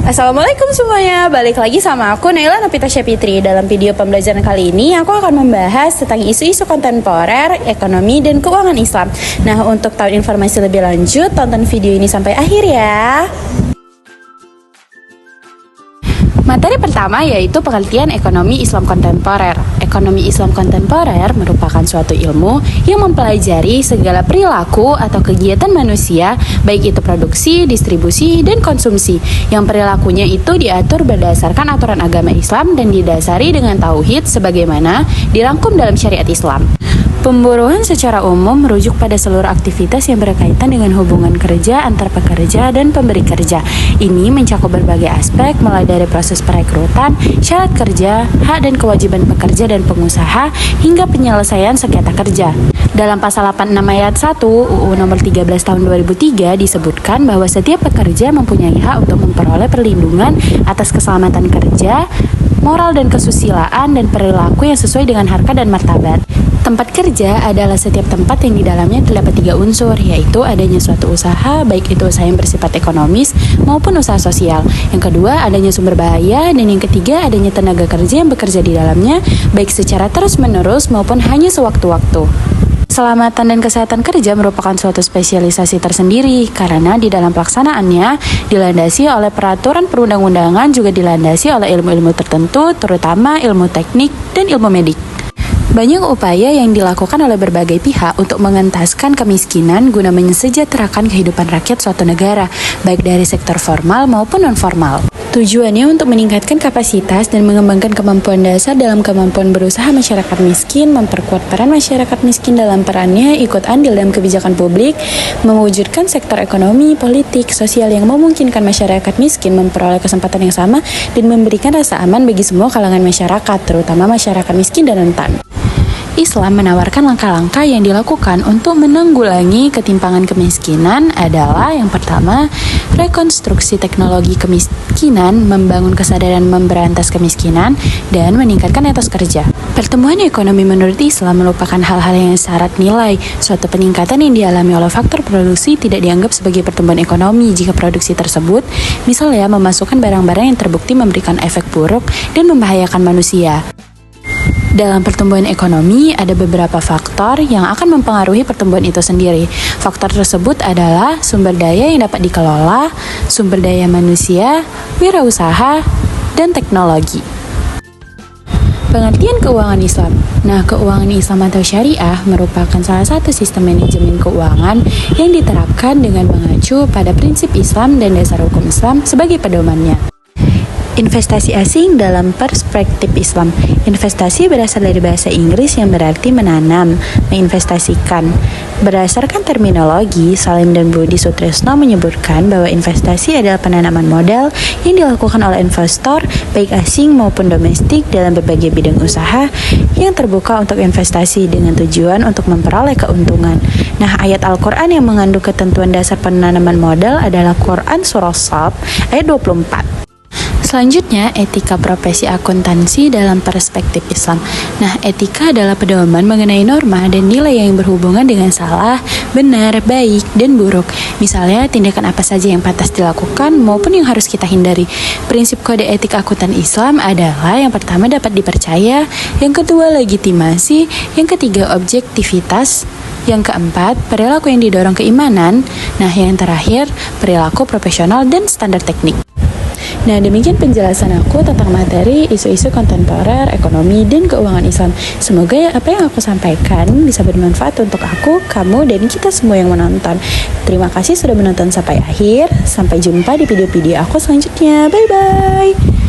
Assalamualaikum semuanya, balik lagi sama aku Naila Nopitasya Fitri. Dalam video pembelajaran kali ini aku akan membahas tentang isu-isu kontemporer, ekonomi, dan keuangan Islam. Nah, untuk tahu informasi lebih lanjut, tonton video ini sampai akhir ya. Materi pertama yaitu pengertian ekonomi Islam kontemporer. Ekonomi Islam kontemporer merupakan suatu ilmu yang mempelajari segala perilaku atau kegiatan manusia, baik itu produksi, distribusi, dan konsumsi, yang perilakunya itu diatur berdasarkan aturan agama Islam dan didasari dengan tauhid sebagaimana dirangkum dalam syariat Islam. Pemburuan secara umum merujuk pada seluruh aktivitas yang berkaitan dengan hubungan kerja antar pekerja dan pemberi kerja. Ini mencakup berbagai aspek mulai dari proses perekrutan, syarat kerja, hak dan kewajiban pekerja dan pengusaha, hingga penyelesaian sengketa kerja. Dalam pasal 86 ayat 1 UU nomor 13 tahun 2003 disebutkan bahwa setiap pekerja mempunyai hak untuk memperoleh perlindungan atas keselamatan kerja, moral dan kesusilaan, dan perilaku yang sesuai dengan harkat dan martabat. Tempat kerja adalah setiap tempat yang di dalamnya terdapat 3 unsur, yaitu adanya suatu usaha, baik itu usaha yang bersifat ekonomis maupun usaha sosial. Yang kedua, adanya sumber bahaya, dan yang ketiga, adanya tenaga kerja yang bekerja di dalamnya, baik secara terus-menerus maupun hanya sewaktu-waktu. Keselamatan dan kesehatan kerja merupakan suatu spesialisasi tersendiri karena di dalam pelaksanaannya dilandasi oleh peraturan perundang-undangan, juga dilandasi oleh ilmu-ilmu tertentu, terutama ilmu teknik dan ilmu medik. Banyak upaya yang dilakukan oleh berbagai pihak untuk mengentaskan kemiskinan guna mensejahterakan kehidupan rakyat suatu negara, baik dari sektor formal maupun non-formal. Tujuannya untuk meningkatkan kapasitas dan mengembangkan kemampuan dasar dalam kemampuan berusaha masyarakat miskin, memperkuat peran masyarakat miskin dalam perannya ikut andil dalam kebijakan publik, mewujudkan sektor ekonomi, politik, sosial yang memungkinkan masyarakat miskin memperoleh kesempatan yang sama, dan memberikan rasa aman bagi semua kalangan masyarakat, terutama masyarakat miskin dan rentan. Islam menawarkan langkah-langkah yang dilakukan untuk menanggulangi ketimpangan kemiskinan adalah yang pertama, rekonstruksi teknologi kemiskinan, membangun kesadaran memberantas kemiskinan, dan meningkatkan etos kerja. Pertumbuhan ekonomi menurut Islam merupakan hal-hal yang syarat nilai. Suatu peningkatan yang dialami oleh faktor produksi tidak dianggap sebagai pertumbuhan ekonomi jika produksi tersebut, misalnya memasukkan barang-barang yang terbukti memberikan efek buruk dan membahayakan manusia. Dalam pertumbuhan ekonomi, ada beberapa faktor yang akan mempengaruhi pertumbuhan itu sendiri. Faktor tersebut adalah sumber daya yang dapat dikelola, sumber daya manusia, wirausaha, dan teknologi. Pengertian keuangan Islam. Nah, keuangan Islam atau syariah merupakan salah satu sistem manajemen keuangan yang diterapkan dengan mengacu pada prinsip Islam dan dasar hukum Islam sebagai pedomannya. Investasi asing dalam perspektif Islam. Investasi berasal dari bahasa Inggris yang berarti menanam, menginvestasikan. Berdasarkan terminologi, Salim dan Budi Sutrisno menyebutkan bahwa investasi adalah penanaman modal yang dilakukan oleh investor, baik asing maupun domestik, dalam berbagai bidang usaha yang terbuka untuk investasi dengan tujuan untuk memperoleh keuntungan. Nah, ayat Al-Quran yang mengandung ketentuan dasar penanaman modal adalah Quran Surah Shad ayat 24. Selanjutnya, etika profesi akuntansi dalam perspektif Islam. Nah, etika adalah pedoman mengenai norma dan nilai yang berhubungan dengan salah, benar, baik, dan buruk. Misalnya, tindakan apa saja yang pantas dilakukan maupun yang harus kita hindari. Prinsip kode etik akuntan Islam adalah yang pertama dapat dipercaya, yang kedua legitimasi, yang ketiga objektivitas, yang keempat perilaku yang didorong keimanan, nah yang terakhir perilaku profesional dan standar teknik. Nah, demikian penjelasan aku tentang materi isu-isu kontemporer, ekonomi, dan keuangan Islam. Semoga apa yang aku sampaikan bisa bermanfaat untuk aku, kamu, dan kita semua yang menonton. Terima kasih sudah menonton sampai akhir. Sampai jumpa di video-video aku selanjutnya. Bye-bye!